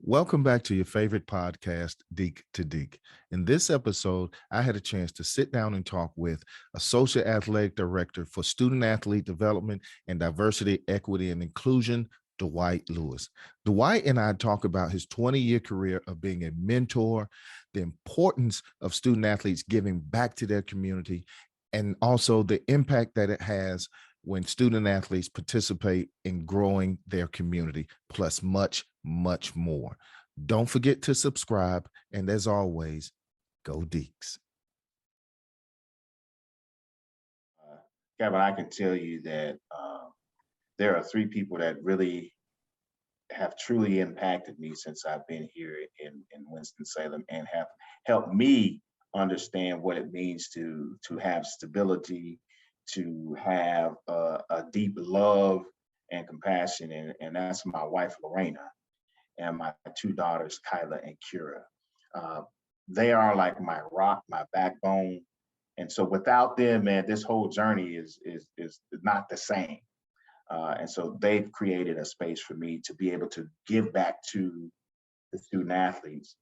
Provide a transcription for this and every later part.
Welcome back to your favorite podcast, Deac2Deac. In this episode, I had a chance to sit down and talk with Associate Athletic Director for Student Athlete Development and Diversity, Equity, and Inclusion, Dwight Lewis. Dwight and I talk about his 20-year career of being a mentor, the importance of student athletes giving back to their community, and also the impact that it has when student athletes participate in growing their community, plus much, much more. Don't forget to subscribe. And as always, go Deacs. Kevin, I can tell you that there are three people that really have truly impacted me since I've been here in Winston-Salem and have helped me understand what it means to have stability, to have a deep love and compassion, and that's my wife Lorena and my two daughters Kyla and Kira. Uh, they are like my rock, my backbone, and so without them, man, this whole journey is not the same. And so they've created a space for me to be able to give back to the student athletes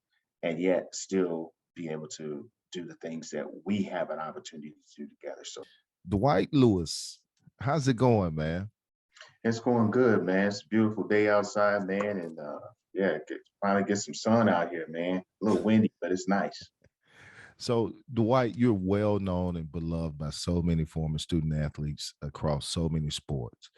and yet still be able to do the things that we have an opportunity to do together. So Dwight Lewis, how's it going, man? it's going good, man. It's a beautiful day outside, man. And yeah, finally get some sun out here, man. A little windy, but it's nice. So, Dwight, you're well known and beloved by so many former student athletes across so many sports.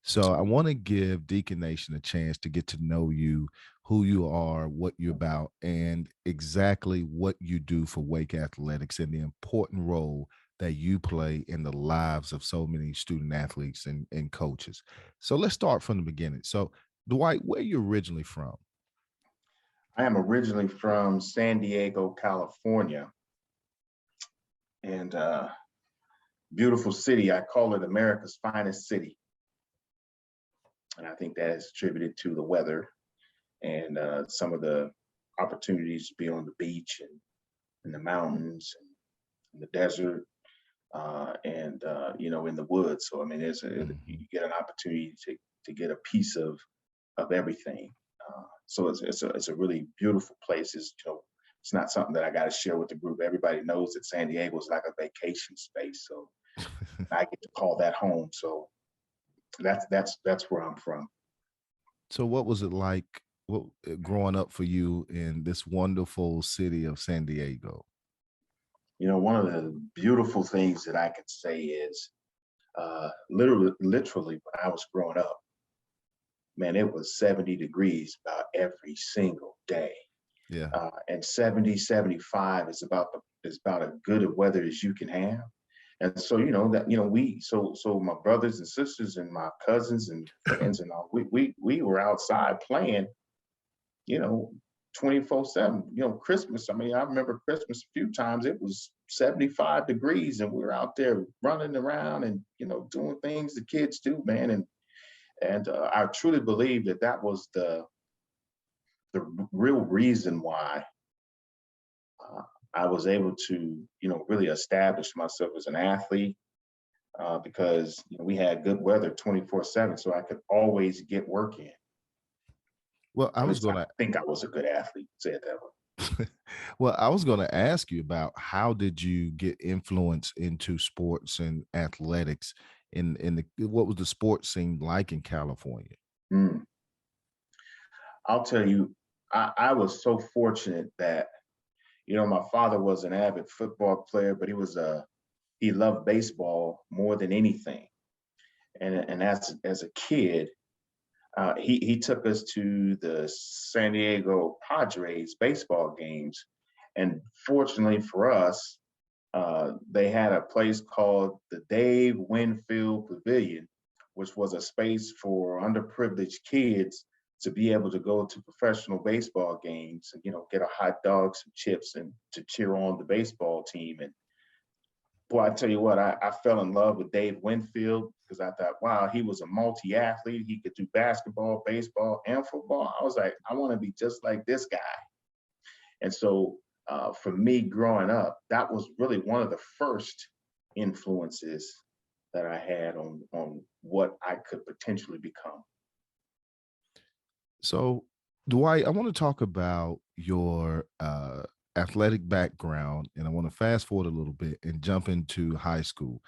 So, I want to give Deacon Nation a chance to get to know you, who you are, what you're about, and exactly what you do for Wake Athletics and the important role that you play in the lives of so many student athletes and coaches. So, let's start from the beginning. So, Dwight, where are you originally from? I am originally from San Diego, California, and beautiful city. I call it America's finest city. And I think that is attributed to the weather and some of the opportunities to be on the beach and in the mountains and in the desert and in the woods. So I mean, you get an opportunity to get a piece of everything. So it's a really beautiful place. It's not something that I got to share with the group. Everybody knows that San Diego is like a vacation space, so I get to call that home. So that's where I'm from. So what was it like growing up for you in this wonderful city of San Diego? One of the beautiful things that I could say is literally when I was growing up, man, it was 70 degrees about every single day. Yeah. And 70, 75 is about as good of weather as you can have. And so, so my brothers and sisters and my cousins and friends and all, we were outside playing, 24/7. Christmas. I mean, I remember Christmas a few times. It was 75 degrees, and we were out there running around and doing things the kids do, man. And I truly believe that was the real reason why I was able to, really establish myself as an athlete because we had good weather 24/7, so I could always get work in. Well, At least I think I was a good athlete. Say it that way. Well, I was going to ask you about how did you get influence into sports and athletics what was the sports scene like in California? I'll tell you, I was so fortunate that my father was an avid football player, but he loved baseball more than anything. And as a kid, he took us to the San Diego Padres baseball games. And fortunately for us, they had a place called the Dave Winfield Pavilion, which was a space for underprivileged kids to be able to go to professional baseball games and, get a hot dog, some chips, and to cheer on the baseball team. And boy, I tell you what, I fell in love with Dave Winfield because I thought, wow, he was a multi-athlete. He could do basketball, baseball, and football. I was like, I want to be just like this guy. And so for me growing up, that was really one of the first influences that I had on what I could potentially become. So Dwight, I want to talk about your athletic background, and I want to fast forward a little bit and jump into high school.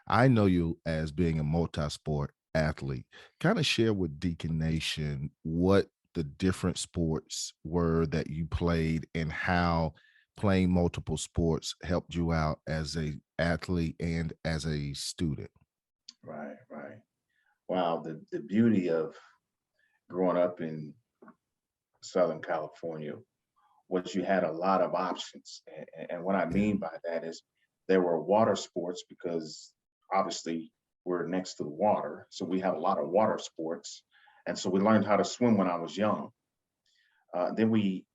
I know you as being a multi-sport athlete. Kind of share with Deacon Nation what the different sports were that you played and how playing multiple sports helped you out as a athlete and as a student. Right, right. Wow, the beauty of growing up in Southern California was you had a lot of options. And what I Yeah. mean by that is there were water sports because obviously we're next to the water. So we had a lot of water sports. And so we learned how to swim when I was young. Then we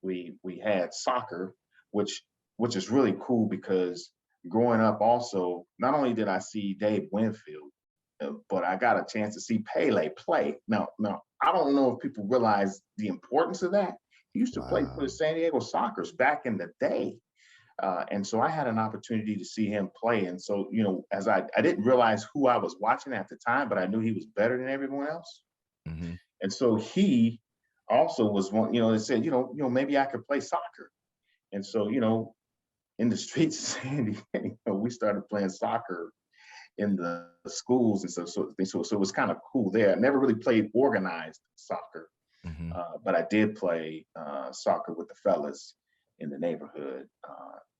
had soccer, which which is really cool because growing up also, not only did I see Dave Winfield, but I got a chance to see Pele play. Now I don't know if people realize the importance of that. He used to play for the Wow. San Diego Sockers back in the day. And so I had an opportunity to see him play. And so, as I didn't realize who I was watching at the time, but I knew he was better than everyone else. Hmm. And so he also was one, they said, maybe I could play soccer. And so, in the streets of San Diego, we started playing soccer in the schools. And so it was kind of cool there. I never really played organized soccer, Hmm. but I did play soccer with the fellas in the neighborhood.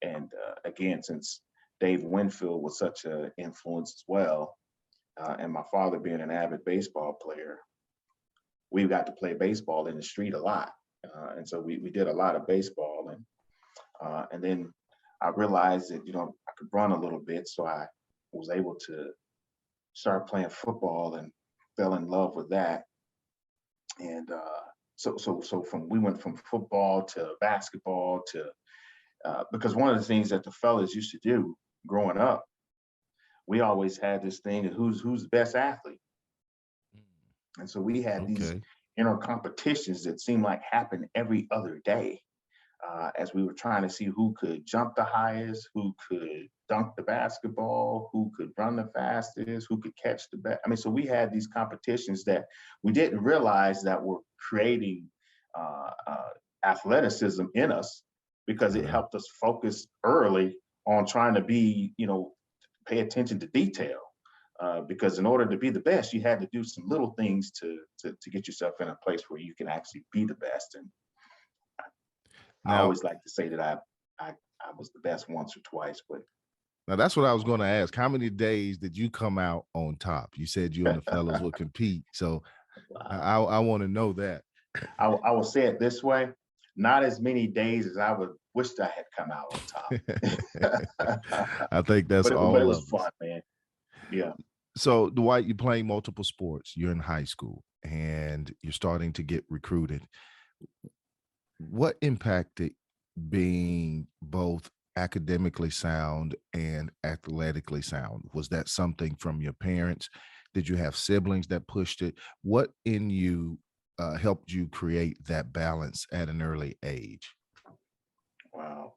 And again, since Dave Winfield was such an influence as well, and my father being an avid baseball player, we got to play baseball in the street a lot. And so we did a lot of baseball. And then I realized that, I could run a little bit. So I was able to start playing football and fell in love with that. And so from we went from football to basketball to because one of the things that the fellas used to do growing up, we always had this thing of who's the best athlete. And so we had these Okay. inner competitions that seemed like happened every other day as we were trying to see who could jump the highest, who could dunk the basketball, who could run the fastest, who could catch the best. I mean, so we had these competitions that we didn't realize that were creating athleticism in us because it Uh, helped us focus early on trying to be, pay attention to detail. Because in order to be the best, you had to do some little things to get yourself in a place where you can actually be the best. And I now, always like to say that I was the best once or twice, but now that's what I was going to ask. How many days did you come out on top? You said you and the fellows would compete, so I want to know that. I will say it this way: not as many days as I would wished I had come out on top. I think that's But it all was of us. fun, man. Yeah. So, Dwight, you're playing multiple sports. You're in high school and you're starting to get recruited. What impacted being both academically sound and athletically sound? Was that something from your parents? Did you have siblings that pushed it? What in you helped you create that balance at an early age? Wow.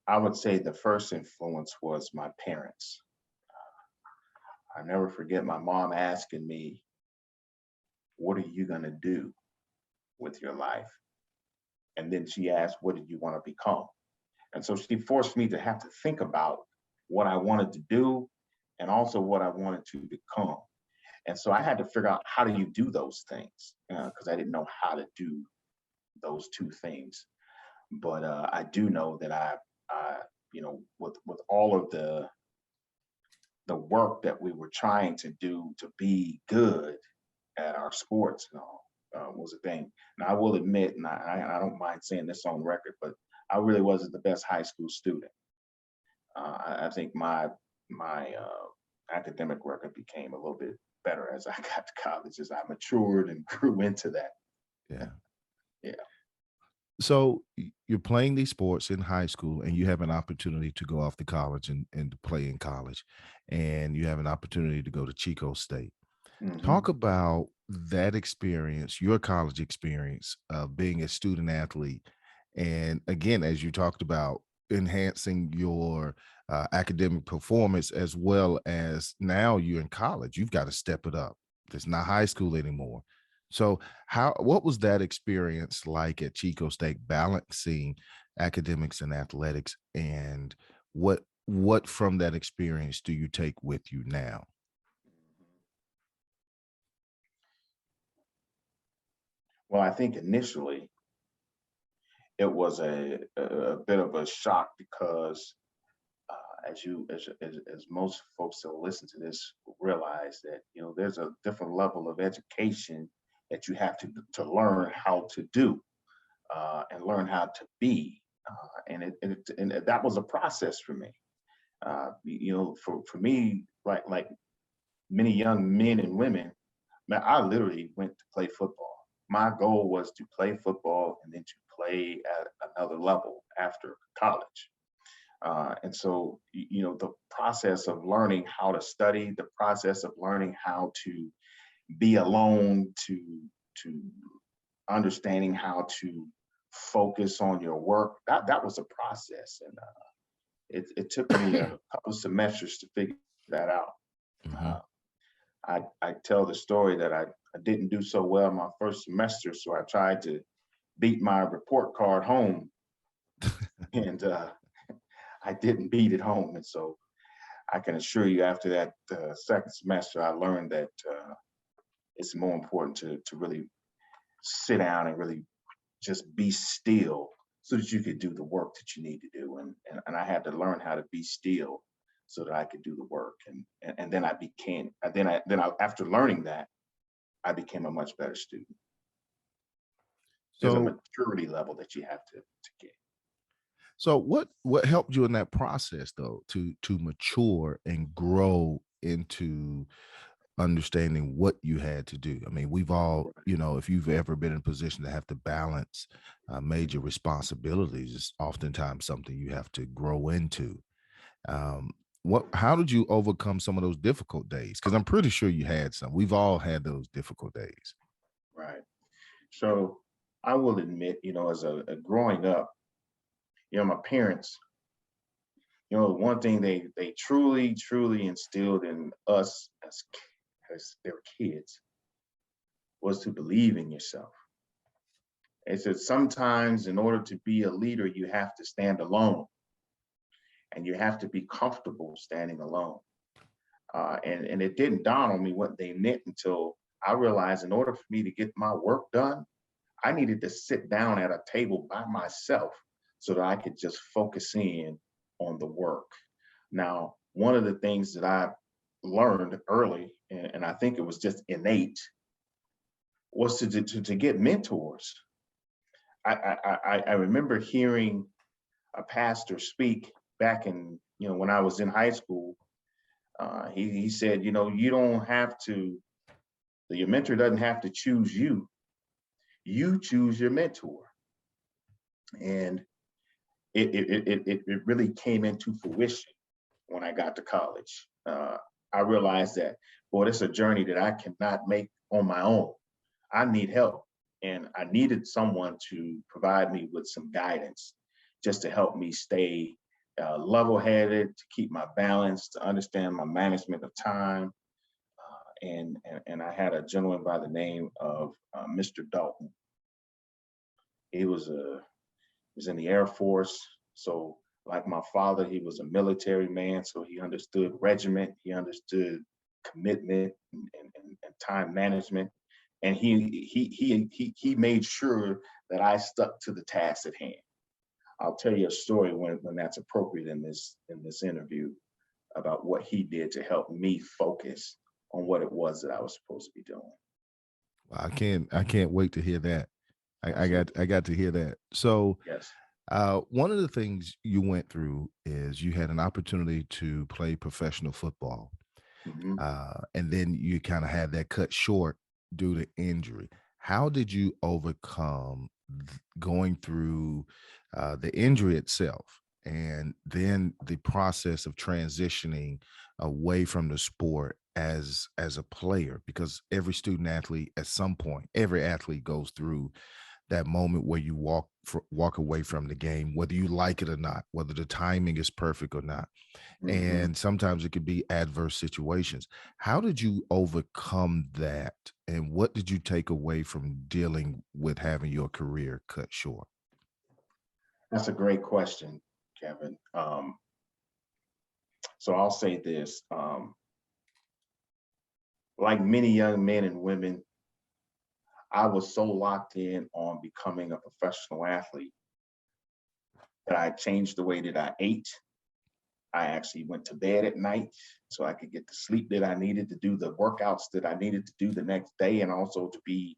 I would say the first influence was my parents. I never forget my mom asking me, "What are you gonna do with your life?" And then she asked, "What did you want to become?" And so she forced me to have to think about what I wanted to do and also what I wanted to become. And so I had to figure out how do you do those things because I didn't know how to do those two things. But I do know that with all of the work that we were trying to do to be good at our sports and all was a thing. Now I will admit, and I don't mind saying this on record, but I really wasn't the best high school student. I think my academic record became a little bit better as I got to college, as I matured and grew into that. Yeah. Yeah. So you're playing these sports in high school and you have an opportunity to go off to college and to play in college. And you have an opportunity to go to Chico State. Talk Hmm. about that experience, your college experience of being a student athlete. And again, as you talked about, enhancing your academic performance as well as now you're in college, you've got to step it up. It's not high school anymore. So what was that experience like at Chico State, balancing academics and athletics, and what from that experience do you take with you now? Well, I think initially it was a bit of a shock because as most folks that will listen to this realize that there's a different level of education that you have to learn how to do and learn how to be, and that was a process for me. For me, like many young men and women, man, I literally went to play football. My goal was to play football and then to play at another level after college. And so, the process of learning how to study, the process of learning how to be alone, to understanding how to focus on your work, that was a process, and it took me a couple of semesters to figure that out. Mhm. Uh, I tell the story that I didn't do so well my first semester, so I tried to beat my report card home, and I didn't beat it home. And so I can assure you, after that second semester, I learned that it's more important to really sit down and really just be still so that you could do the work that you need to do. And I had to learn how to be still so that I could do the work. And then I became, after learning that, I became a much better student. There's a So maturity level that you have to get. so what helped you in that process, though, to mature and grow into understanding what you had to do? I mean, we've all, if you've ever been in a position to have to balance major responsibilities, it's oftentimes something you have to grow into. Um, how did you overcome some of those difficult days? Because I'm pretty sure you had some. We've all had those difficult days. Right. So I will admit, as a growing up, my parents, one thing they truly instilled in us as their kids was to believe in yourself. They said sometimes in order to be a leader, you have to stand alone and you have to be comfortable standing alone. And it didn't dawn on me what they meant until I realized in order for me to get my work done, I needed to sit down at a table by myself so that I could just focus in on the work. Now, one of the things that I learned early, and I think it was just innate, was to get mentors. I remember hearing a pastor speak back in, when I was in high school. He said, you don't have to, your mentor doesn't have to choose you. You choose your mentor. And it really came into fruition when I got to college. I realized that, boy, it's a journey that I cannot make on my own. I need help. And I needed someone to provide me with some guidance just to help me stay level headed, to keep my balance, to understand my management of time. And I had a gentleman by the name of Mr. Dalton. He was in the Air Force. So, like my father, he was a military man. So he understood regiment, he understood commitment and time management. And he made sure that I stuck to the task at hand. I'll tell you a story when that's appropriate in this interview about what he did to help me focus on what it was that I was supposed to be doing. Well, I can't wait to hear that. Absolutely. I got to hear that. So Yes. one of the things you went through is you had an opportunity to play professional football, Hmm. and then you kind of had that cut short due to injury. How did you overcome going through the injury itself, and then the process of transitioning away from the sport as a player? Because every student athlete, at some point, every athlete goes through that moment where you walk away from the game, whether you like it or not, whether the timing is perfect or not. Mhm. And sometimes it could be adverse situations. How did you overcome that? And what did you take away from dealing with having your career cut short? That's a great question, Kevin. So I'll say this, like many young men and women, I was so locked in on becoming a professional athlete that I changed the way that I ate. I actually went to bed at night so I could get the sleep that I needed to do the workouts that I needed to do the next day, and also to be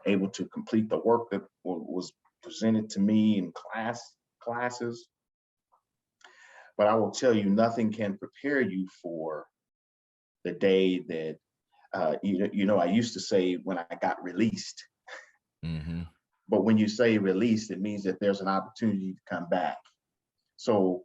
able to complete the work that was presented to me in classes. But I will tell you, nothing can prepare you for the day that I used to say when I got released. Mm-hmm. But when you say released, it means that there's an opportunity to come back. So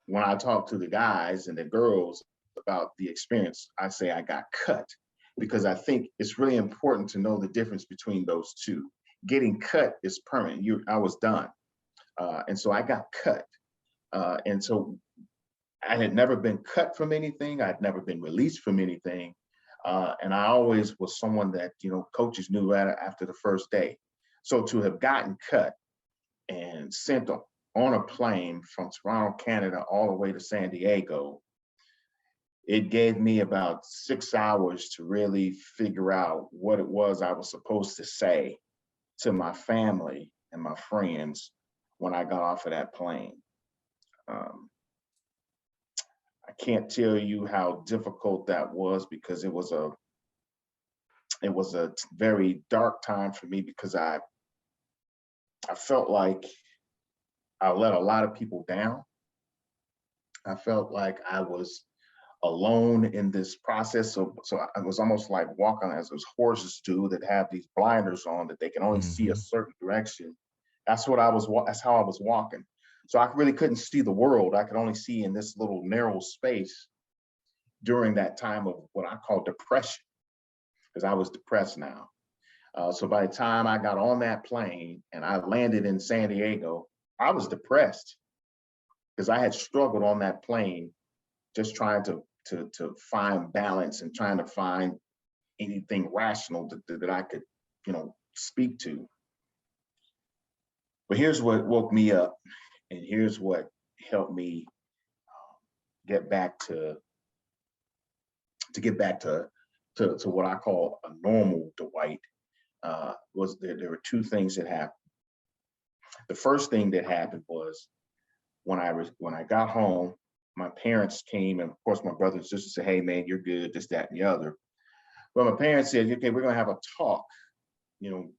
when I talk to the guys and the girls about the experience, I say I got cut, because I think it's really important to know the difference between those two. Getting cut is permanent. I was done. And so I got cut. And so I had never been cut from anything. I'd never been released from anything. And I always was someone that, coaches knew right after the first day. So to have gotten cut and sent on a plane from Toronto, Canada, all the way to San Diego, it gave me about 6 hours to really figure out what it was I was supposed to say to my family and my friends when I got off of that plane. I can't tell you how difficult that was, because it was a very dark time for me, because I felt like I let a lot of people down. I felt like I was alone in this process. So I was almost like walking as those horses do that have these blinders on, that they can only see a Mm-hmm. certain direction. That's how I was walking. So I really couldn't see the world. I could only see in this little narrow space during that time of what I call depression, because I was depressed now. So by the time I got on that plane and I landed in San Diego, I was depressed, because I had struggled on that plane, just trying to find balance and trying to find anything rational that I could, speak to. But here's what woke me up, and here's what helped me get back to what I call a normal Dwight. Was there were two things that happened. The first thing that happened was when I got home, my parents came, and of course my brother and sister said, "Hey man, you're good," this, that, and the other. But my parents said, "Okay, we're gonna have a talk," you know,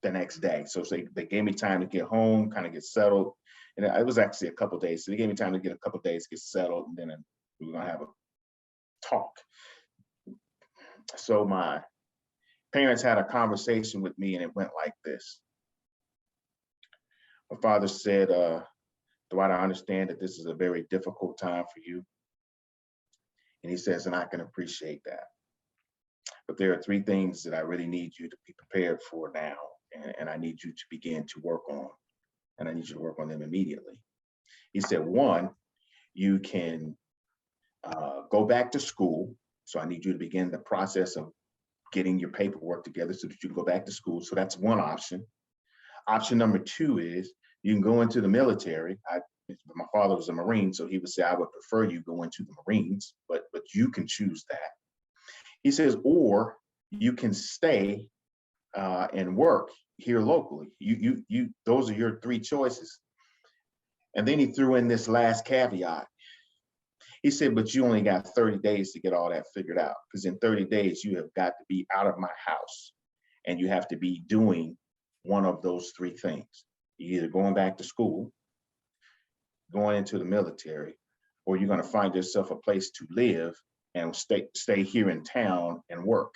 the next day. So they gave me time to get home, kind of get settled. And it was actually a couple of days. So they gave me time to get a couple of days to get settled, and then we were gonna have a talk. So my parents had a conversation with me, and it went like this. My father said, "Dwight, I understand that this is a very difficult time for you." And he says, "And I can appreciate that. But there are three things that I really need you to be prepared for now, and I need you to begin to work on, and I need you to work on them immediately." He said, one, you can go back to school. So I need you to begin the process of getting your paperwork together so that you can go back to school. So that's one option. Option number two is you can go into the military. My father was a Marine, so he would say, "I would prefer you go into the Marines, but you can choose that." He says, or you can stay and work here locally. Those are your three choices. And then he threw in this last caveat. He said, "But you only got 30 days to get all that figured out, because in 30 days, you have got to be out of my house, and you have to be doing one of those three things. You're either going back to school, going into the military, or you're going to find yourself a place to live and stay here in town and work."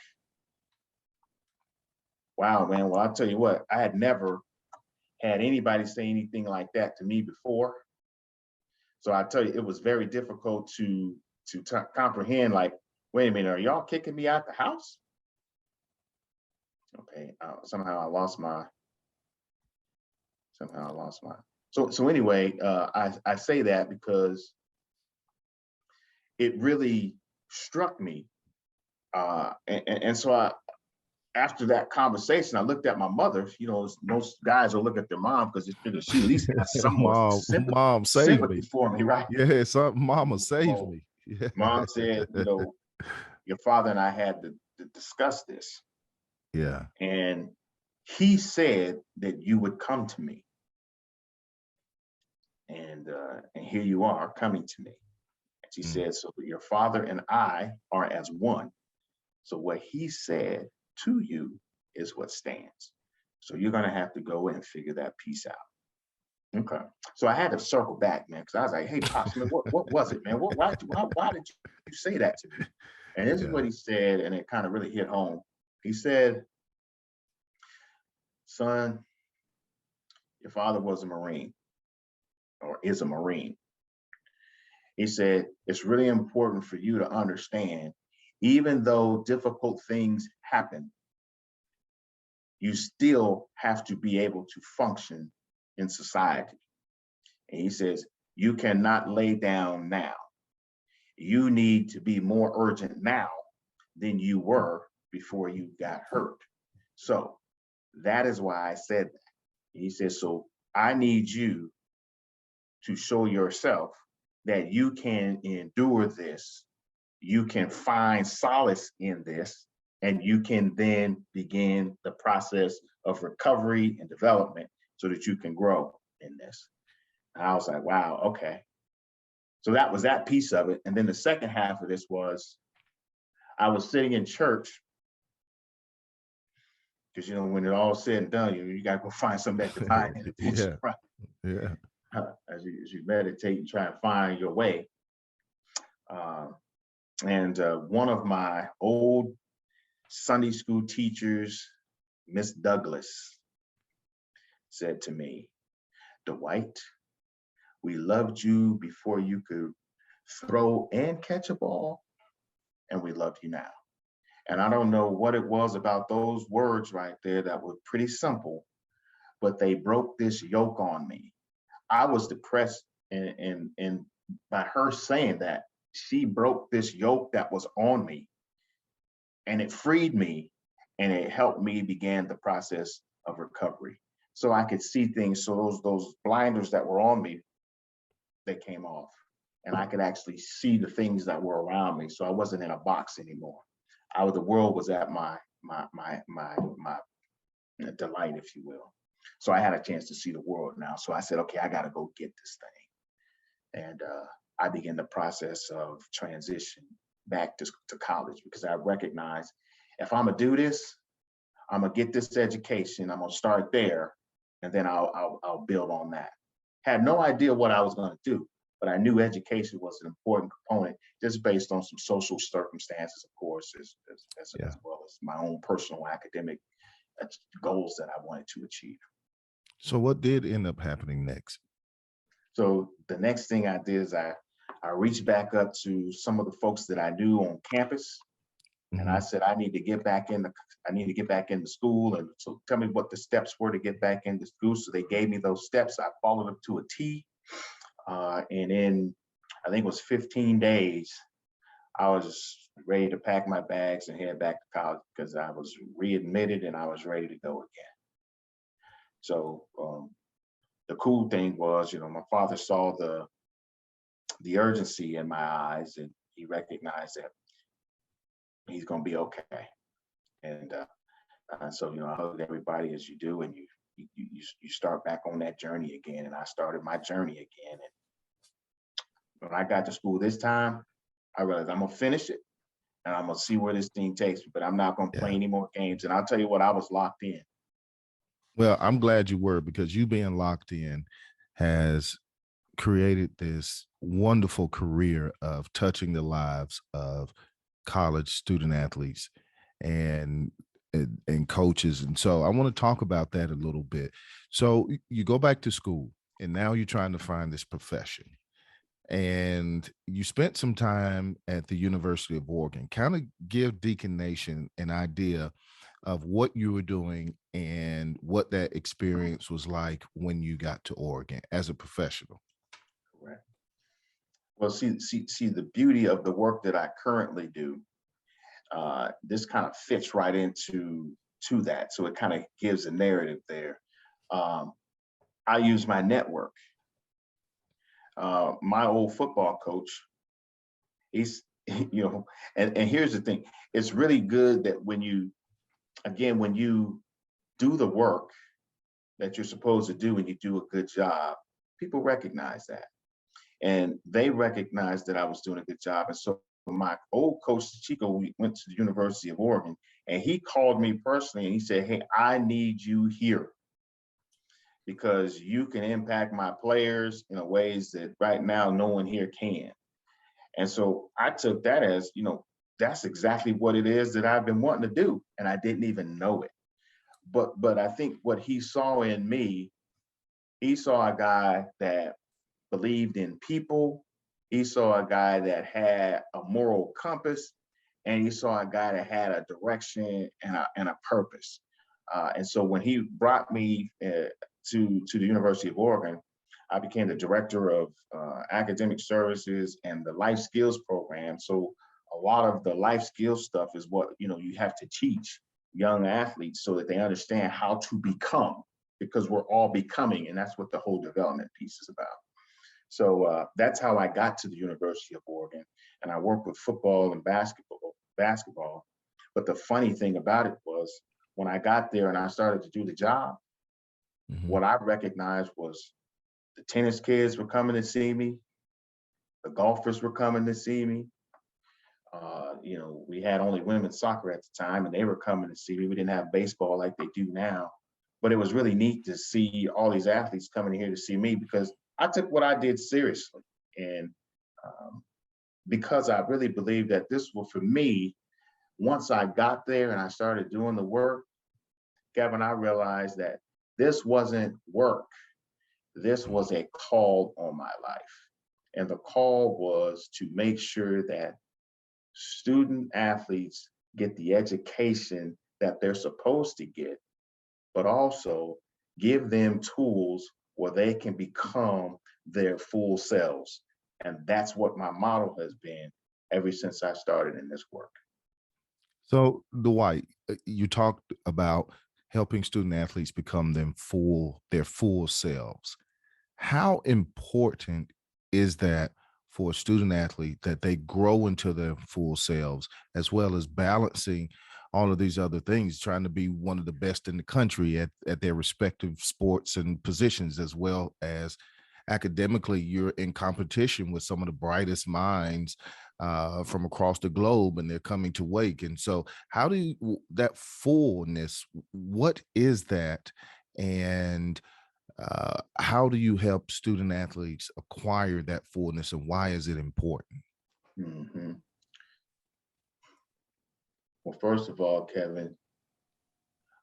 Wow, man. Well, I'll tell you what, I had never had anybody say anything like that to me before. So I tell you, it was very difficult to comprehend. Like, wait a minute, are y'all kicking me out the house? Okay, somehow I lost my Somehow I lost mine. So anyway, I say that because it really struck me. And so after that conversation, I looked at my mother. You know, most guys will look at their mom because she at least got somewhat mom saved me for me, right? Yeah, mama saved me. Yeah. Mom said, your father and I had to discuss this. Yeah. And he said that you would come to me. And here you are coming to me. And she said, so your father and I are as one. So what he said to you is what stands. So you're going to have to go and figure that piece out. Okay. So I had to circle back, man, because I was like, hey, Pops, man, what was it, man? Why did you say that to me? And this is what he said, and it kind of really hit home. He said, son, your father was a Marine, or is a Marine. He said, it's really important for you to understand, even though difficult things happen, you still have to be able to function in society. And he says, you cannot lay down now. You need to be more urgent now than you were before you got hurt. So that is why I said that. He says, so I need you to show yourself that you can endure this, you can find solace in this, and you can then begin the process of recovery and development so that you can grow in this. And I was like, wow, okay. So that was that piece of it. And then the second half of this was, I was sitting in church, because when it all said and done, you got to go find some that divine intervention, right? Yeah. As you meditate and try and find your way. And one of my old Sunday school teachers, Miss Douglas, said to me, Dwight, we loved you before you could throw and catch a ball, and we love you now. And I don't know what it was about those words right there that were pretty simple, but they broke this yoke on me. I was depressed, and by her saying that, she broke this yoke that was on me, and it freed me, and it helped me begin the process of recovery. So I could see things. So those blinders that were on me, they came off, and I could actually see the things that were around me. So I wasn't in a box anymore. The world was at my delight, if you will. So I had a chance to see the world now. So I said, okay, I got to go get this thing. And I began the process of transition back to college, because I recognized, if I'm gonna do this, I'm gonna get this education, I'm gonna start there, and then I'll build on that. Had no idea what I was gonna do, but I knew education was an important component, just based on some social circumstances, of course, as well as my own personal academic goals that I wanted to achieve. So what did end up happening next? So the next thing I did is I reached back up to some of the folks that I knew on campus, and I said, I need to get back into school, and so tell me what the steps were to get back into school. So they gave me those steps. I followed them to a T, and in, I think it was 15 days, I was ready to pack my bags and head back to college, because I was readmitted and I was ready to go again. So the cool thing was, my father saw the urgency in my eyes, and he recognized that he's going to be okay. And so, I hugged everybody, as you do, and you start back on that journey again. And I started my journey again. And when I got to school this time, I realized I'm going to finish it, and I'm going to see where this thing takes me, but I'm not going to play any more games. And I'll tell you what, I was locked in. Well, I'm glad you were, because you being locked in has created this wonderful career of touching the lives of college student athletes and coaches. And so I want to talk about that a little bit. So you go back to school, and now you're trying to find this profession, and you spent some time at the University of Oregon. Kind of give Deacon Nation an idea of what you were doing and what that experience was like when you got to Oregon as a professional. Correct. Well, see, the beauty of the work that I currently do, this kind of fits right into that. So it kind of gives a narrative there. Um, I use my network. My old football coach, he's, and here's the thing. It's really good that when you do the work that you're supposed to do and you do a good job, people recognize that. And they recognized that I was doing a good job. And so my old coach, Chico, we went to the University of Oregon, and he called me personally and he said, "Hey, I need you here because you can impact my players in ways that right now no one here can." And so I took that as, that's exactly what it is that I've been wanting to do. And I didn't even know it. But I think what he saw in me, he saw a guy that believed in people. He saw a guy that had a moral compass, and he saw a guy that had a direction and a purpose. And so when he brought me to the University of Oregon, I became the director of academic services and the life skills program. So a lot of the life skills stuff is what you have to teach young athletes so that they understand how to become, because we're all becoming, and that's what the whole development piece is about. So that's how I got to the University of Oregon, and I worked with football and basketball. But the funny thing about it was when I got there and I started to do the job, what I recognized was the tennis kids were coming to see me, the golfers were coming to see me. We had only women's soccer at the time, and they were coming to see me. We didn't have baseball like they do now, but it was really neat to see all these athletes coming here to see me because I took what I did seriously. And because I really believe that this was for me, once I got there and I started doing the work, Kevin, I realized that this wasn't work. This was a call on my life. And the call was to make sure that student athletes get the education that they're supposed to get, but also give them tools where they can become their full selves. And that's what my model has been ever since I started in this work. So, Dwight, you talked about helping student athletes become their full selves. How important is that for a student athlete that they grow into their full selves, as well as balancing all of these other things, trying to be one of the best in the country at their respective sports and positions, as well as academically, you're in competition with some of the brightest minds from across the globe, and they're coming to Wake. And so how do you, that fullness, what is that? And how do you help student athletes acquire that fullness, and why is it important? Mm-hmm. Well, first of all, Kevin,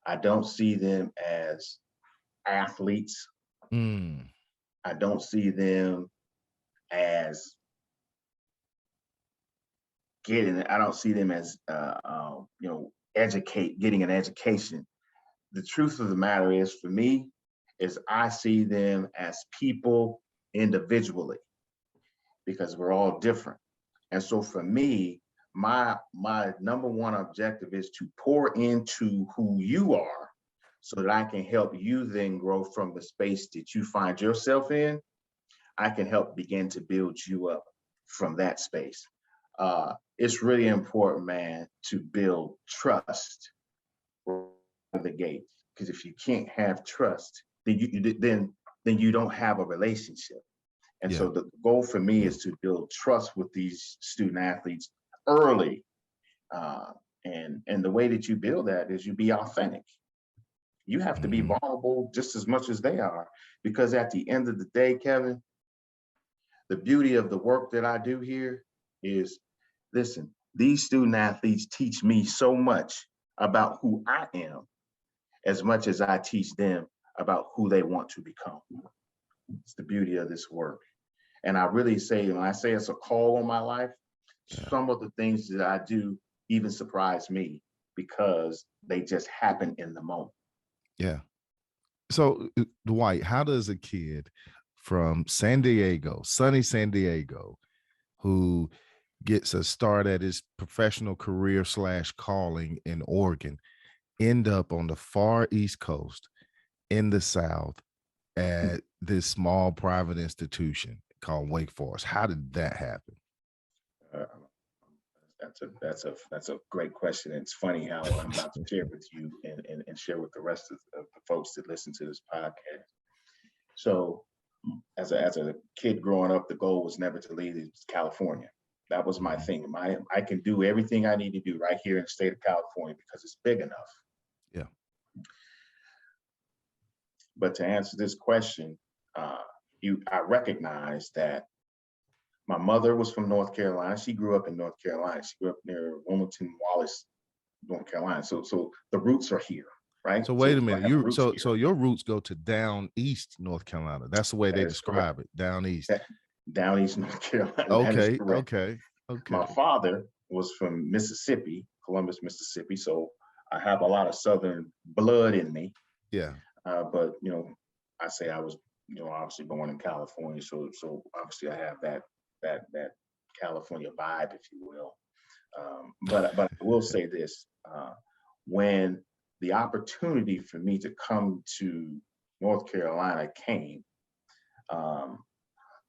I don't see them as athletes. Mm. I don't see them as I don't see them as, getting an education. The truth of the matter is, for me, is I see them as people individually because we're all different. And so for me, my number one objective is to pour into who you are so that I can help you then grow from the space that you find yourself in. I can help begin to build you up from that space. It's really important, man, to build trust from the gate. Because if you can't have trust, then you don't have a relationship. And Yeah. so the goal for me is to build trust with these student athletes early. And the way that you build that is you be authentic. You have to be vulnerable just as much as they are, because at the end of the day, Kevin, the beauty of the work that I do here is, listen, these student athletes teach me so much about who I am as much as I teach them about who they want to become. It's the beauty of this work. And I really say, when I say it's a call on my life, Yeah. some of the things that I do even surprise me. because they just happen in the moment. Yeah. So, Dwight, how does a kid from San Diego, sunny San Diego, who gets a start at his professional career / calling in Oregon, end up on the far East Coast in the South at this small private institution called Wake Forest? How did that happen? Uh, that's a great question. It's funny how what I'm about to share with you and share with the rest of the folks that listen to this podcast. So, as a kid growing up, the goal was never to leave California. That was my thing. I can do everything I need to do right here in the state of California because it's big enough. Yeah. But to answer this question, I recognize that my mother was from North Carolina. She grew up in North Carolina. She grew up near Wilmington, Wallace, North Carolina. So the roots are here, right? So wait a I minute. have roots here. So your roots go to down east North Carolina. That's the way they describe it. Down east. Down east North Carolina. Okay. That is correct. Okay. My father was from Mississippi, Columbus, Mississippi. So I have a lot of Southern blood in me. Yeah. But I say I was, obviously born in California. So obviously I have that California vibe, if you will. But I will say this: when the opportunity for me to come to North Carolina came,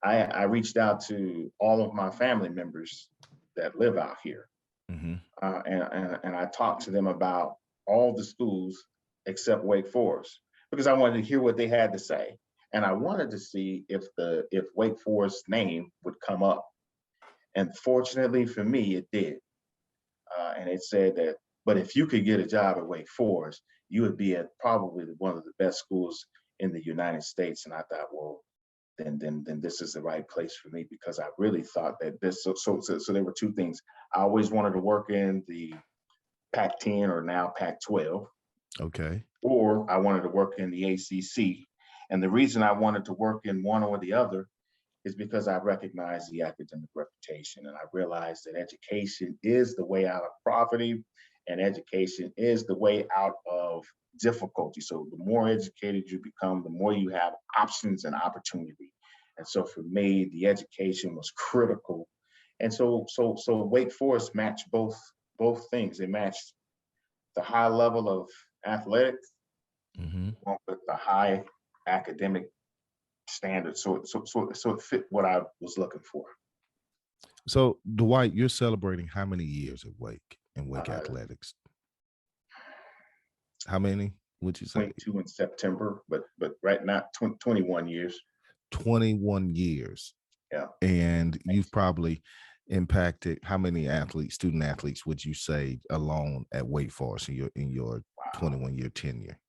I reached out to all of my family members that live out here, and I talked to them about all the schools except Wake Forest because I wanted to hear what they had to say. And I wanted to see if Wake Forest's name would come up. And fortunately for me, it did. And it said that, but if you could get a job at Wake Forest, you would be at probably one of the best schools in the United States. And I thought, well, then this is the right place for me because I really thought that this. So there were two things. I always wanted to work in the Pac-10 or now Pac-12. Okay. Or I wanted to work in the ACC. And the reason I wanted to work in one or the other is because I recognize the academic reputation. And I realized that education is the way out of poverty and education is the way out of difficulty. So the more educated you become, the more you have options and opportunity. And so for me, the education was critical. And so Wake Forest matched both things. It matched the high level of athletics with the high academic standards. So it fit what I was looking for. So Dwight, you're celebrating how many years at Wake and Wake athletics? How many would you say? 22 in September, but right now 21 years. 21 years. Yeah. And you've probably impacted how many student athletes would you say alone at Wake Forest in your 21-year tenure?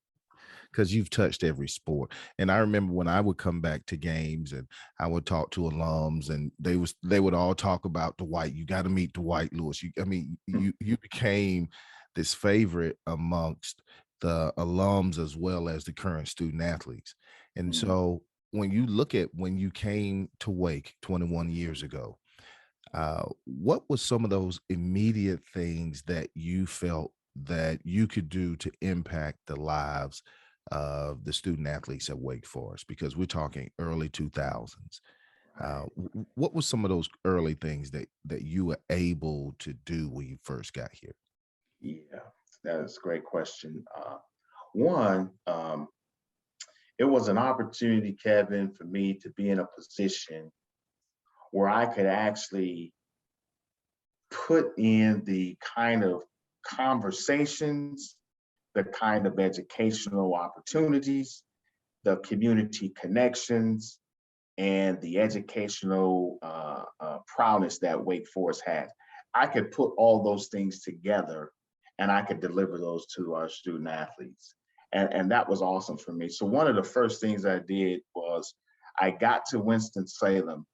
Because you've touched every sport. And I remember when I would come back to games and I would talk to alums and they would all talk about Dwight. You got to meet Dwight Lewis. You became this favorite amongst the alums as well as the current student athletes. And so when you look at when you came to Wake 21 years ago, what was some of those immediate things that you felt that you could do to impact the lives of the student athletes at Wake Forest? Because we're talking early 2000s. What were some of those early things that you were able to do when you first got here? Yeah, that is a great question. One, it was an opportunity, Kevin, for me to be in a position where I could actually put in the kind of conversations, the kind of educational opportunities, the community connections, and the educational prowess that Wake Forest has. I could put all those things together and I could deliver those to our student athletes. And that was awesome for me. So one of the first things I did was I got to Winston-Salem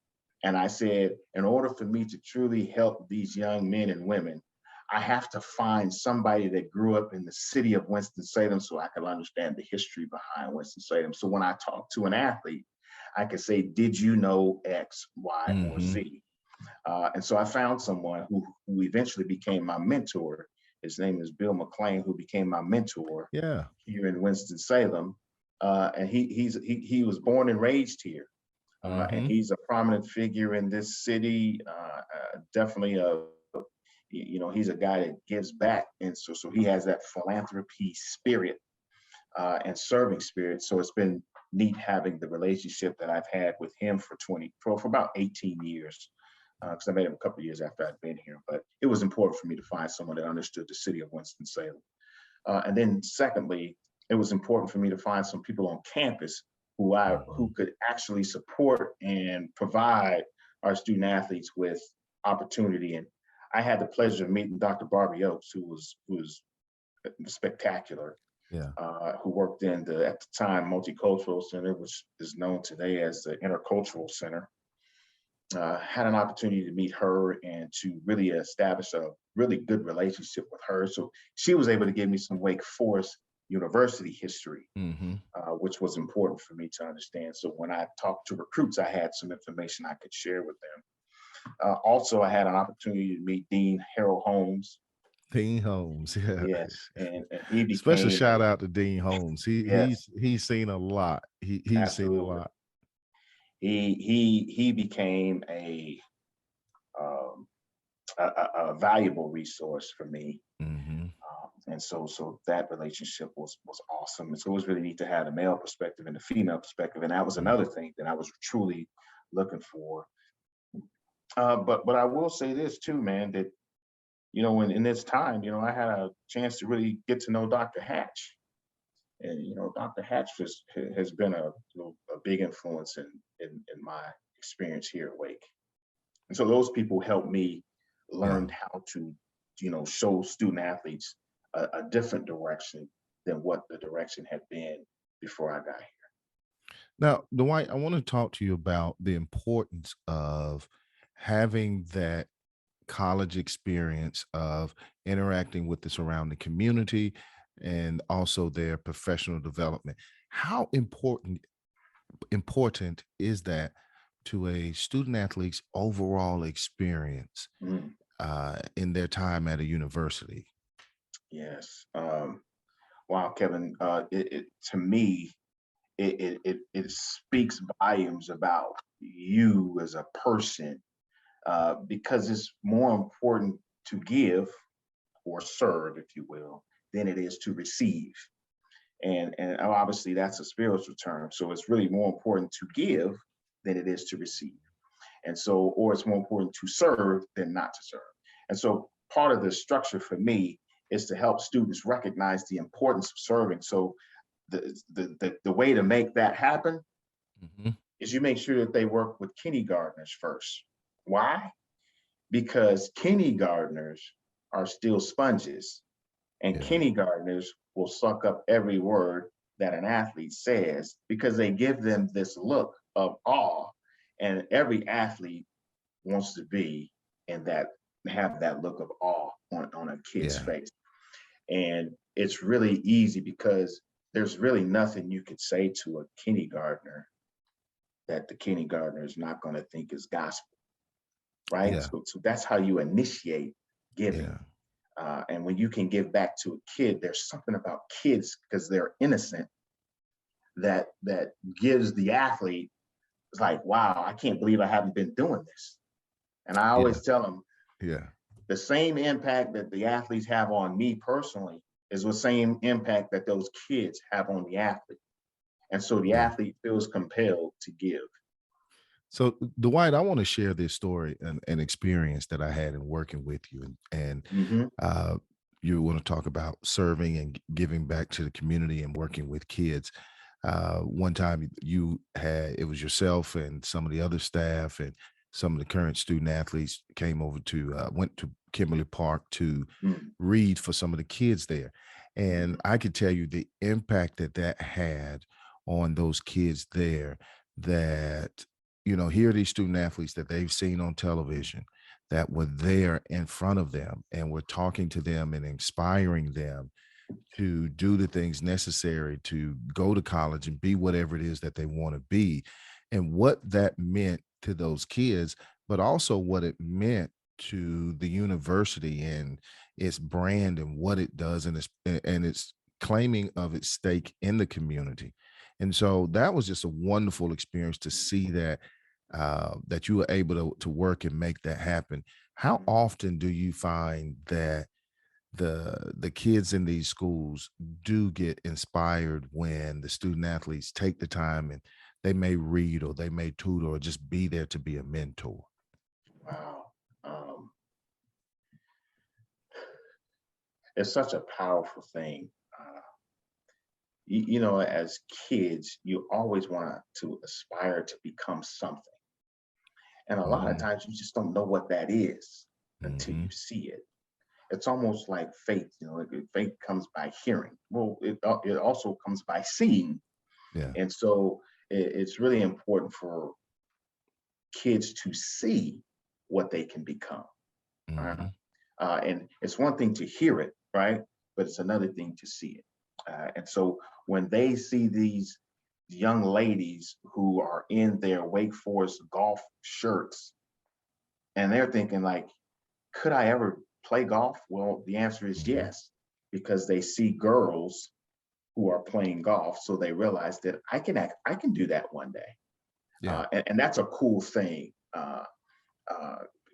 and I said, in order for me to truly help these young men and women, I have to find somebody that grew up in the city of Winston-Salem so I can understand the history behind Winston-Salem. So when I talk to an athlete, I can say, did you know X, Y, or Z? And so I found someone who eventually became my mentor. His name is Bill McLean, who became my mentor Yeah. here in Winston-Salem. And he was born and raised here. And he's a prominent figure in this city. Definitely he's a guy that gives back. And so he has that philanthropy spirit and serving spirit. So it's been neat having the relationship that I've had with him for about 18 years. Because I met him a couple of years after I'd been here. But it was important for me to find someone that understood the city of Winston-Salem. And then secondly, it was important for me to find some people on campus who could actually support and provide our student athletes with opportunity. And I had the pleasure of meeting Dr. Barbie Oaks, who was spectacular. Yeah. Who worked in at the time, Multicultural Center, which is known today as the Intercultural Center. Had an opportunity to meet her and to really establish a really good relationship with her. So she was able to give me some Wake Forest University history, which was important for me to understand. So when I talked to recruits, I had some information I could share with them. Also, I had an opportunity to meet Dean Harold Holmes. Dean Holmes, yeah. Yes, and he became special shout out to Dean Holmes. Yes. He's seen a lot. He's Absolutely. seen a lot. He became a valuable resource for me. And so that relationship was awesome. And so it was really neat to have the male perspective and the female perspective. And that was another thing that I was truly looking for. But I will say this too, man, that, in this time, I had a chance to really get to know Dr. Hatch. And, Dr. Hatch has been a big influence in my experience here at Wake. And so those people helped me learn how to, show student athletes a different direction than what the direction had been before I got here. Now, Dwight, I want to talk to you about the importance of having that college experience of interacting with the surrounding community and also their professional development. How important is that to a student athlete's overall experience in their time at a university? Yes. Wow, Kevin. To me, it speaks volumes about you as a person, because it's more important to give or serve, if you will, than it is to receive. And obviously that's a spiritual term. So it's really more important to give than it is to receive. And so, or it's more important to serve than not to serve. And so part of the structure for me is to help students recognize the importance of serving. So the way to make that happen is you make sure that they work with kindergartners first. Why? Because kindergartners are still sponges, and kindergartners will suck up every word that an athlete says because they give them this look of awe, and every athlete wants to be in that, have that look of awe on a kid's face. And it's really easy because there's really nothing you could say to a kindergartner that the kindergartner is not going to think is gospel, right? So that's how you initiate giving. And when you can give back to a kid, there's something about kids, because they're innocent, that gives the athlete, it's like, wow, I can't believe I haven't been doing this. And I always tell them, the same impact that the athletes have on me personally is the same impact that those kids have on the athlete. And so the athlete feels compelled to give. So, Dwight, I want to share this story and experience that I had in working with you. And you want to talk about serving and giving back to the community and working with kids. One time it was yourself and some of the other staff and some of the current student athletes came over went to Kimberly Park to read for some of the kids there. And I could tell you the impact that had on those kids there, that, here are these student athletes that they've seen on television that were there in front of them, and we're talking to them and inspiring them to do the things necessary to go to college and be whatever it is that they want to be, and what that meant to those kids, but also what it meant to the university and its brand and what it does and its claiming of its stake in the community. And so that was just a wonderful experience to see that that you were able to work and make that happen. How often do you find that the kids in these schools do get inspired when the student athletes take the time and they may read or they may tutor or just be there to be a mentor? Wow. It's such a powerful thing. You know, as kids, you always want to aspire to become something. And a lot of Mhm, times you just don't know what that is until you mhm. see it. It's almost like faith, you know, faith comes by hearing. Well, it also comes by seeing. Yeah. And so it's really important for kids to see what they can become. Right? Mhm. And it's one thing to hear it, right? But it's another thing to see it. And so when they see these young ladies who are in their Wake Forest golf shirts and they're thinking like, could I ever play golf? Well, the answer is Mhm. yes, because they see girls who are playing golf, so they realize that I can do that one day, Yeah. and that's a cool thing. Uh,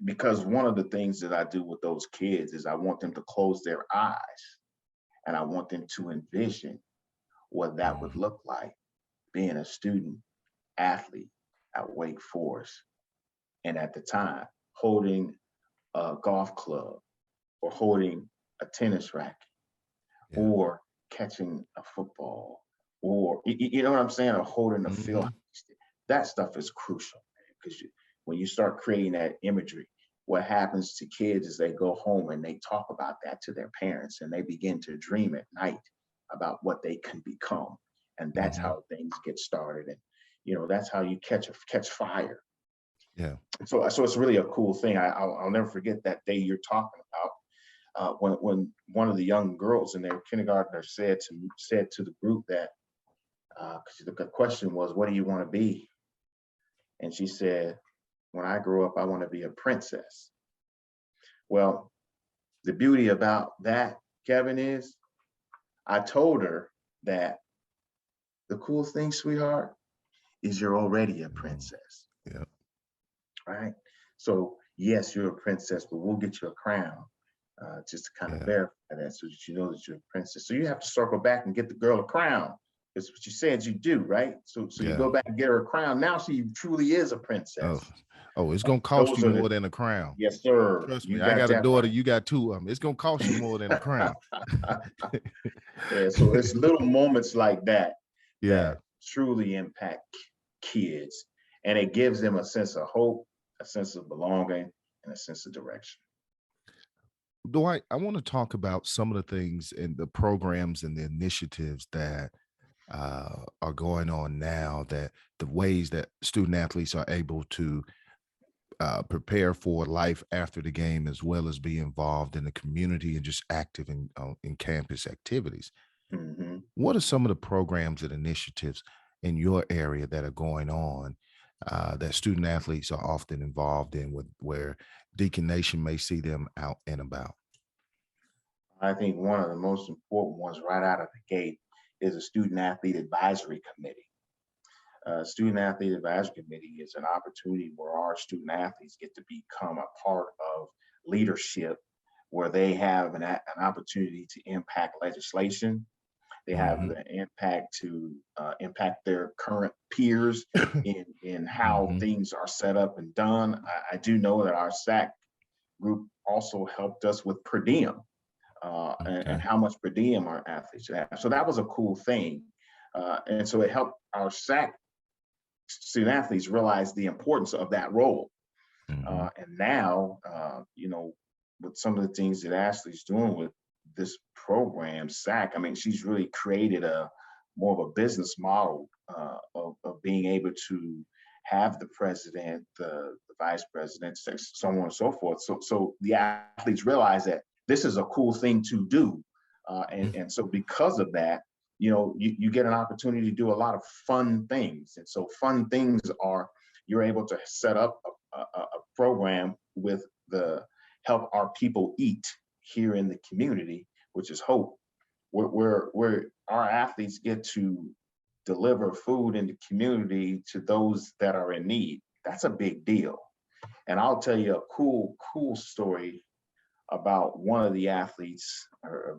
because one of the things that I do with those kids is I want them to close their eyes and I want them to envision what that would Mhm. look like being a student athlete at Wake Forest and at the time holding a golf club or holding a tennis racket Yeah. or catching a football or you know what I'm saying, or holding a field. Mhm. That stuff is crucial because when you start creating that imagery, what happens to kids is they go home and they talk about that to their parents and they begin to dream at night about what they can become, and that's Mhm. how things get started. And you know that's how you catch fire. Yeah. So it's really a cool thing. I'll never forget that day you're talking about when one of the young girls in their kindergartner said to the group that the question was, "What do you want to be?" And she said, "When I grow up, I want to be a princess." Well, the beauty about that, Kevin, is I told her that the cool thing, sweetheart, is you're already a Mhm. princess, Yeah. right? So yes, you're a princess, but we'll get you a crown just to kind of Yeah. verify that so that you know that you're a princess. So you have to circle back and get the girl a crown. That's what you said you do, right? So you Yeah. go back and get her a crown. Now she truly is a Oh, princess. oh, it's gonna cost Those you are the more than a crown. yes, sir. Trust me, You I got got a that daughter, right. you got two of them. It's gonna cost you more than a crown. Yeah, so it's little moments like that Yeah. that truly impact kids, and it gives them a sense of hope, a sense of belonging, and a sense of direction. Dwight, I want to talk about some of the things and the programs and the initiatives that are going on now, that the ways that student athletes are able to prepare for life after the game, as well as be involved in the community and just active in campus activities. Hmm. What are some of the programs and initiatives in your area that are going on that student athletes are often involved in, with where Deacon Nation may see them out and about? I think one of the most important ones right out of the gate is a student athlete advisory committee. Student athlete advisory committee is an opportunity where our student athletes get to become a part of leadership, where they have an opportunity to impact legislation. They have Hmm. the impact to impact their current peers in how Hmm. things are set up and done. I do know that our SAC group also helped us with per diem and Okay. how much per diem our athletes should have. So that was a cool thing. And so it helped our SAC student athletes realize the importance of that role. Hmm. And now, you know, with some of the things that Ashley's doing with this program, SAC, I mean, she's really created a more of a business model of being able to have the president, the vice president, so on and so forth. So the athletes realize that this is a cool thing to do. And so because of that, you know, you get an opportunity to do a lot of fun things. And so fun things are you're able to set up a program with the help our people eat here in the community, which is hope, where our athletes get to deliver food in the community to those that are in need. That's a big deal. And I'll tell you a cool story about one of the athletes,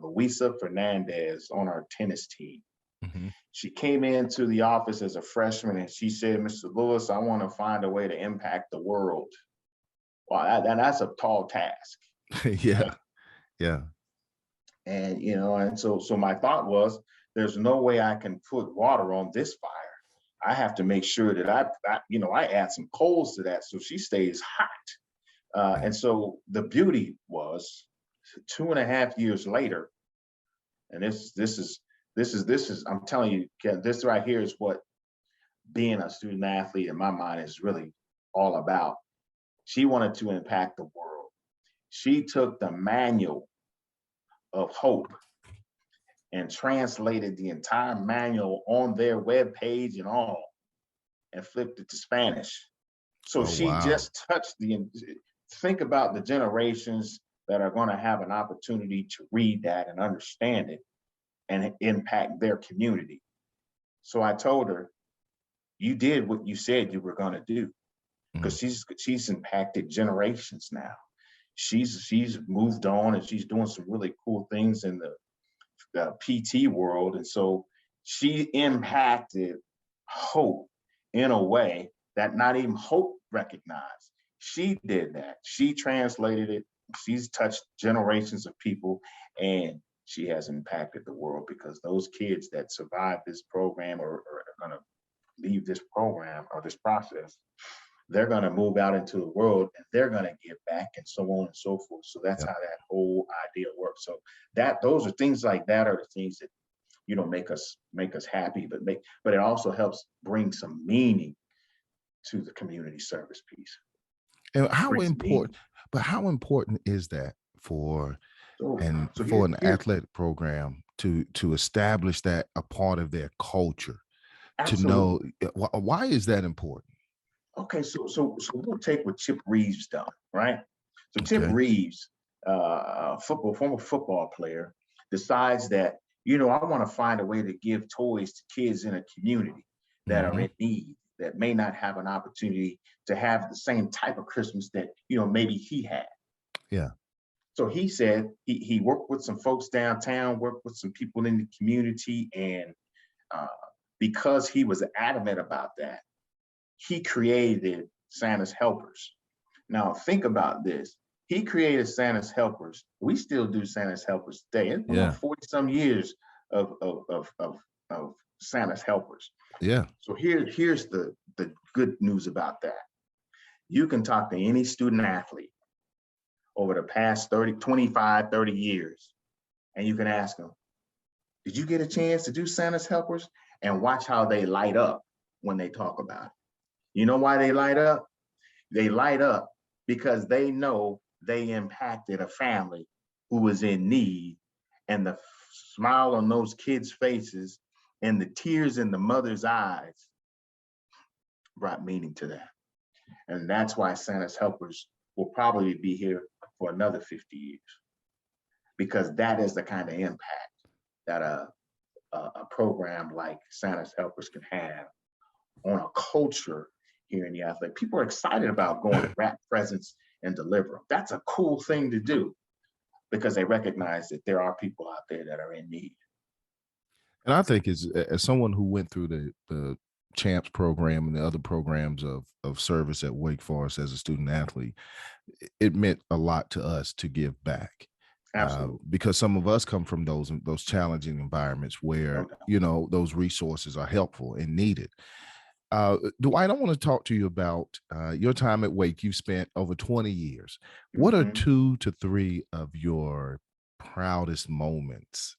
Luisa Fernandez, on our tennis team. Mm-hmm. She came into the office as a freshman and she said, "Mr. Lewis, I want to find a way to impact the world." Well, that's a tall task. Yeah. Yeah. And, and so my thought was, there's no way I can put water on this fire. I have to make sure that I add some coals to that so she stays hot. And so the beauty was 2.5 years later, and this is, I'm telling you, Ken, this right here is what being a student athlete in my mind is really all about. She wanted to impact the world. She took the manual of hope and translated the entire manual on their web page and all, and flipped it to Spanish. So she just touched think about the generations that are going to have an opportunity to read that and understand it and impact their community. So I told her, you did what you said you were going to do, because she's impacted generations now. She's moved on and she's doing some really cool things in the PT world. And so she impacted hope in a way that not even hope recognized. She did that. She translated it. She's touched generations of people, and she has impacted the world, because those kids that survive this program or are going to leave this program or this process, they're going to move out into the world and they're going to give back, and so on and so forth. So that's how that whole idea works. So those are things like that are the things that, make us happy, but it also helps bring some meaning to the community service piece. And how important is that for an athletic program to establish that a part of their culture? Absolutely. To know why is that important? Okay, so we'll take what Chip Reeves done, right? So Chip Reeves, former football player, decides that, I want to find a way to give toys to kids in a community that are in need, that may not have an opportunity to have the same type of Christmas that, maybe he had. Yeah. So he said he worked with some folks downtown, worked with some people in the community, and because he was adamant about that, he created Santa's Helpers. Now, think about this. He created Santa's Helpers. We still do Santa's Helpers today. It's been 40-some years of Santa's Helpers. Yeah. So here's the good news about that. You can talk to any student athlete over the past 25, 30 years, and you can ask them, did you get a chance to do Santa's Helpers? And watch how they light up when they talk about it. You know why they light up? They light up because they know they impacted a family who was in need, and the smile on those kids' faces and the tears in the mother's eyes brought meaning to that. And that's why Santa's Helpers will probably be here for another 50 years, because that is the kind of impact that a program like Santa's Helpers can have on a culture here in the athletic. People are excited about going to wrap presents and deliver them. That's a cool thing to do, because they recognize that there are people out there that are in need. And I think as someone who went through the champs program and the other programs of service at Wake Forest as a student athlete, it meant a lot to us to give back. Absolutely. Because some of us come from those challenging environments where, those resources are helpful and needed. Dwight, I want to talk to you about your time at Wake. You've spent over 20 years. What are 2 to 3 of your proudest moments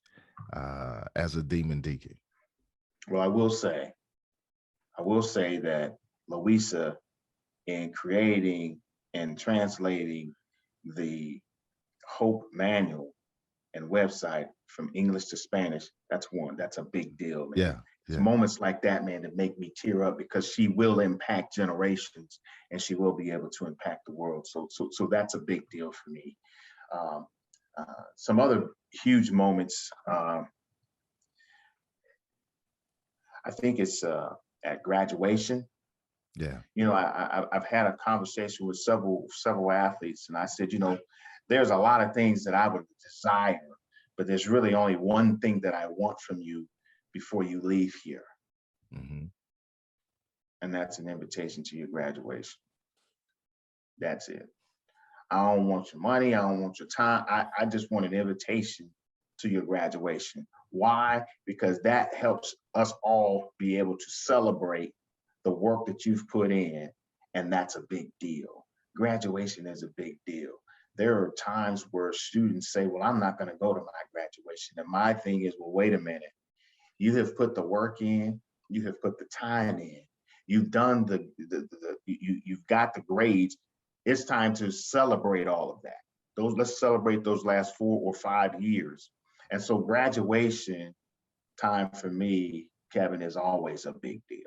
as a Demon Deacon? Well, I will say that Louisa, in creating and translating the Hope manual and website from English to Spanish, that's a big deal, man. Yeah. It's Yeah. moments like that, man, that make me tear up because she will impact generations and she will be able to impact the world. So that's a big deal for me. Um, some other huge moments. I think it's at graduation. Yeah. You know, I've had a conversation with several athletes, and I said, you know, there's a lot of things that I would desire, but there's really only one thing that I want from you before you leave here, Hmm. and that's an invitation to your graduation. That's it. I don't want your money. I don't want your time. I just want an invitation to your graduation. Why? Because that helps us all be able to celebrate the work that you've put in. And that's a big deal. Graduation is a big deal. There are times where students say, well, I'm not going to go to my graduation. And my thing is, well, wait a minute. You have put the work in, you have put the time in, you've done you've got the grades. It's time to celebrate all of that. Let's celebrate those last 4 or 5 years. And so graduation time for me, Kevin, is always a big deal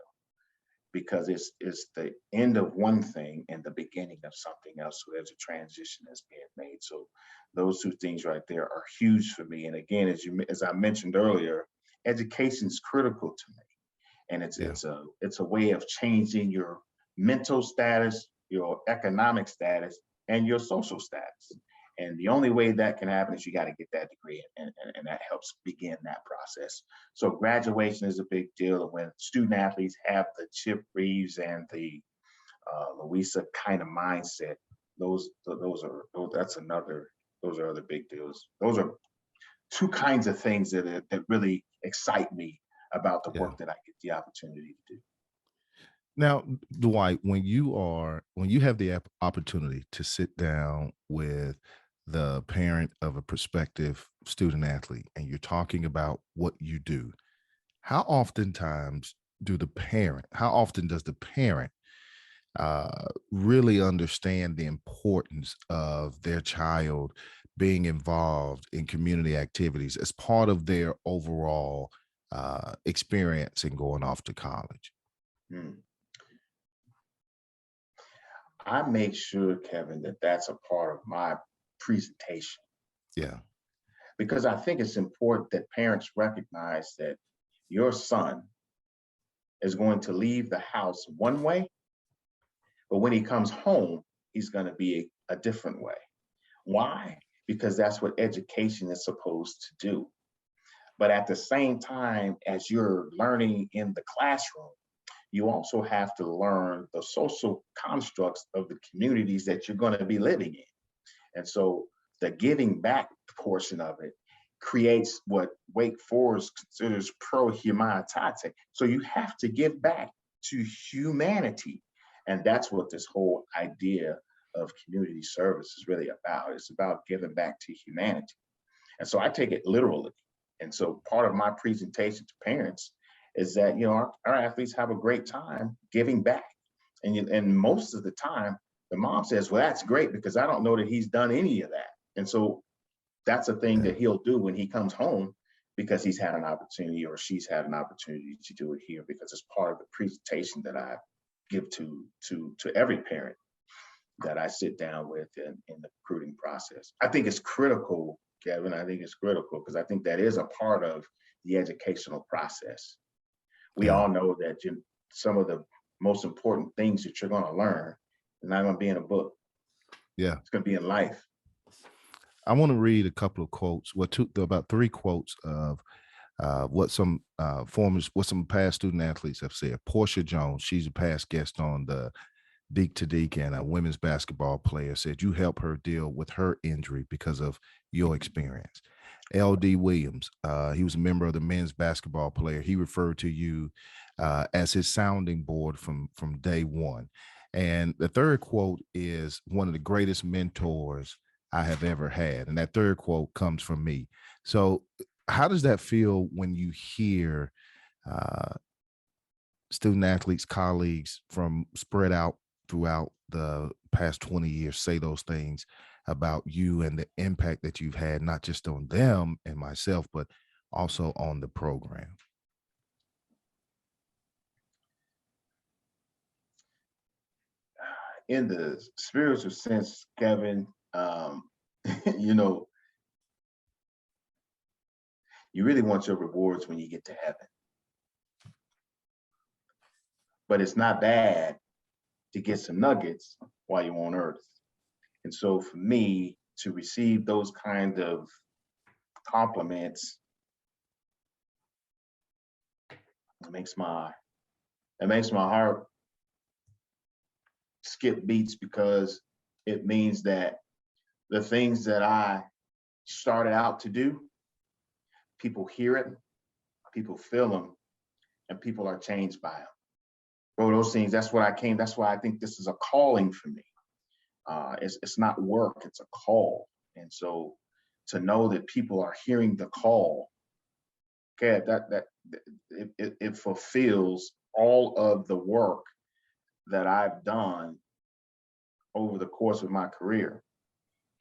because it's the end of one thing and the beginning of something else. So there's a transition that's being made. So those two things right there are huge for me. And again, as I mentioned earlier, education is critical to me, and Yeah. it's a way of changing your mental status, your economic status, and your social status. And the only way that can happen is you got to get that degree, and that helps begin that process. So graduation is a big deal. And when student athletes have the Chip Reeves and the Louisa kind of mindset, those are other big deals. Those are two kinds of things that really excite me about the Yeah. work that I get the opportunity to do. Now, Dwight, when you have the opportunity to sit down with the parent of a prospective student athlete and you're talking about what you do, how often does the parent really understand the importance of their child being involved in community activities as part of their overall experience in going off to college? Hmm. I make sure, Kevin, that that's a part of my presentation Yeah. because I think it's important that parents recognize that your son is going to leave the house one way, but when he comes home, he's going to be a different way. Why? Because that's what education is supposed to do. But at the same time, as you're learning in the classroom, you also have to learn the social constructs of the communities that you're going to be living in. And so the giving back portion of it creates what Wake Forest considers pro humanitate. So you have to give back to humanity. And that's what this whole idea of community service is really about. It's about giving back to humanity. And so I take it literally. And so part of my presentation to parents is that, you know, our athletes have a great time giving back. And most of the time, the mom says, well, that's great because I don't know that he's done any of that. And so that's a thing Yeah. that he'll do when he comes home because he's had an opportunity or she's had an opportunity to do it here because it's part of the presentation that I give to every parent that I sit down with in the recruiting process. I think it's critical, Kevin. I think it's critical because I think that is a part of the educational process. We Yeah. all know that some of the most important things that you're going to learn are not going to be in a book. Yeah. It's going to be in life. I want to read a couple of quotes, about 3 quotes of what some past student athletes have said. Portia Jones, she's a past guest on the Deac2Deac, and a women's basketball player, said you help her deal with her injury because of your experience. LD Williams, he was a member of the men's basketball player. He referred to you as his sounding board from day one. And the third quote is one of the greatest mentors I have ever had. And that third quote comes from me. So how does that feel when you hear student athletes, colleagues from spread out throughout the past 20 years say those things about you and the impact that you've had, not just on them and myself, but also on the program? in the spiritual sense, Kevin, you know, you really want your rewards when you get to heaven. But it's not bad to get some nuggets while you're on earth. And so for me to receive those kind of compliments, it makes my heart skip beats, because it means that the things that I started out to do, people hear it, people feel them, and people are changed by them. Bro, those things, that's why I think this is a calling for me. It's not work, it's a call. And so to know that people are hearing the call, okay, it fulfills all of the work that I've done over the course of my career.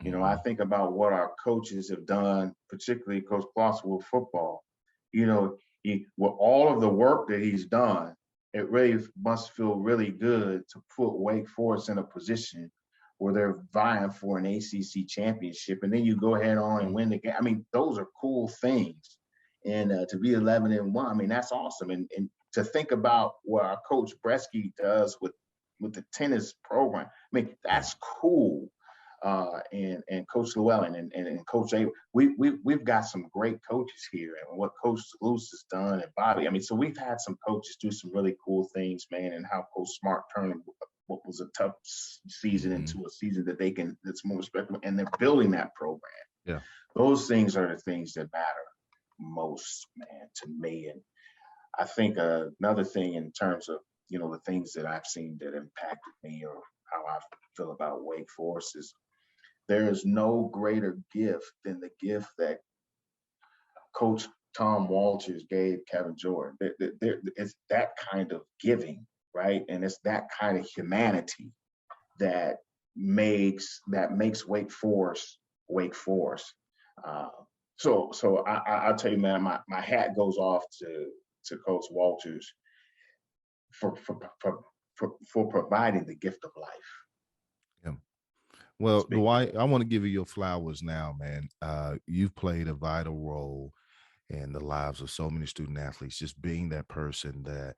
You know, I think about what our coaches have done, particularly Coach Clausen with football. You know, with all of the work that he's done, it really must feel really good to put Wake Forest in a position where they're vying for an ACC championship, and then you go ahead on and win the game. I mean, those are cool things. And to be 11-1, I mean, that's awesome. And to think about what our coach Bresky does with the tennis program, I mean, that's cool. And Coach Llewellyn and Coach A, we've got some great coaches here, and what Coach Luce has done, and Bobby. I mean, so we've had some coaches do some really cool things, man, and how Coach Smart turned what was a tough season into a season that's more respectable, and they're building that program. Yeah, those things are the things that matter most, man, to me. And I think another thing in terms of, you know, the things that I've seen that impacted me or how I feel about Wake Forest is there is no greater gift than the gift that Coach Tom Walters gave Kevin Jordan. It's that kind of giving, right? And it's that kind of humanity that makes Wake Forest Wake Forest. So I'll tell you, man, my hat goes off to Coach Walters for providing the gift of life. Yeah. Well, Dwight, I want to give you your flowers now, man. You've played a vital role in the lives of so many student athletes, just being that person that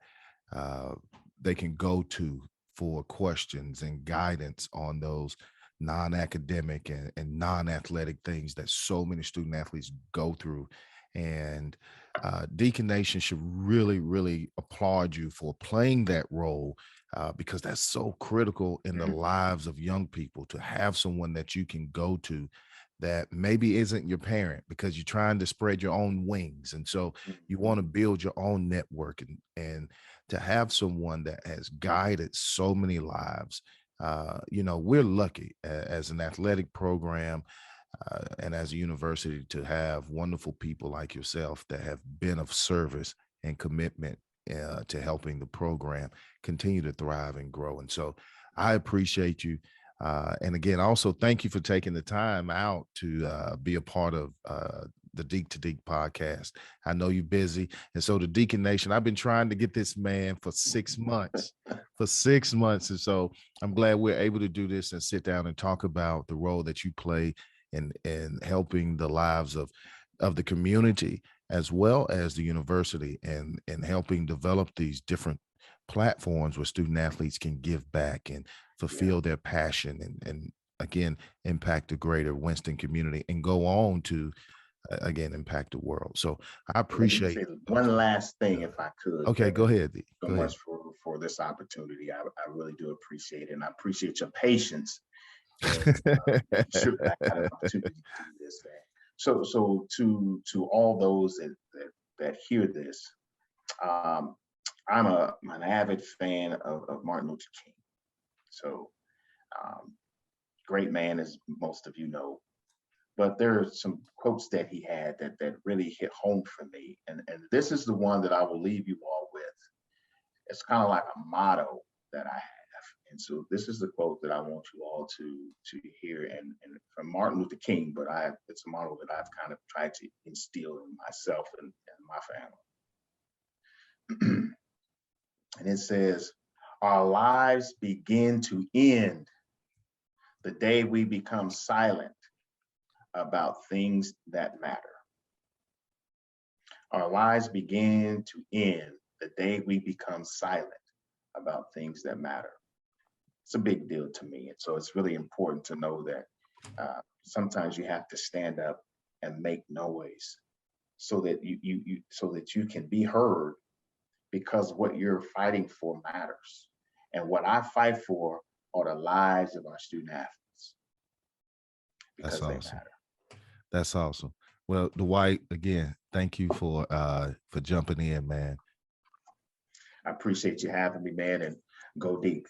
they can go to for questions and guidance on those non-academic and non-athletic things that so many student athletes go through. And Deacon Nation should really, really applaud you for playing that role, because that's so critical in the lives of young people, to have someone that you can go to that maybe isn't your parent, because you're trying to spread your own wings. And so you want to build your own network, and to have someone that has guided so many lives. You know, we're lucky as an athletic program and as a university to have wonderful people like yourself that have been of service and commitment to helping the program continue to thrive and grow. And so I appreciate you. And again, also thank you for taking the time out to be a part of the Deac2Deac podcast. I know you're busy. And so the Deacon Nation, I've been trying to get this man for 6 months, And so I'm glad we're able to do this and sit down and talk about the role that you play in helping the lives of the community as well as the university, and helping develop these different platforms where student athletes can give back and fulfill their passion, and again, impact the greater Winston community and go on to again impact the world. So I appreciate one last thing, if I could. Okay, Kevin. go ahead. So much for this opportunity. I really do appreciate it, and I appreciate your patience. And, sure, I had an opportunity to do this, man. So to all those that hear this, I'm an avid fan of Martin Luther King. So great man, as most of you know. But there are some quotes that he had that really hit home for me. And this is the one that I will leave you all with. It's kind of like a motto that I have. And so this is the quote that I want you all to hear, and from Martin Luther King, but it's a motto that I've kind of tried to instill in myself and my family. And it says, Our lives begin to end the day we become silent about things that matter. Our lives begin to end the day we become silent about things that matter. It's a big deal to me. And so it's really important to know that sometimes you have to stand up and make noise so that you can be heard, because what you're fighting for matters. And what I fight for are the lives of our student athletes, That's because they awesome. matter. That's awesome. Well, Dwight, again, thank you for jumping in, man. I appreciate you having me, man, and go deep.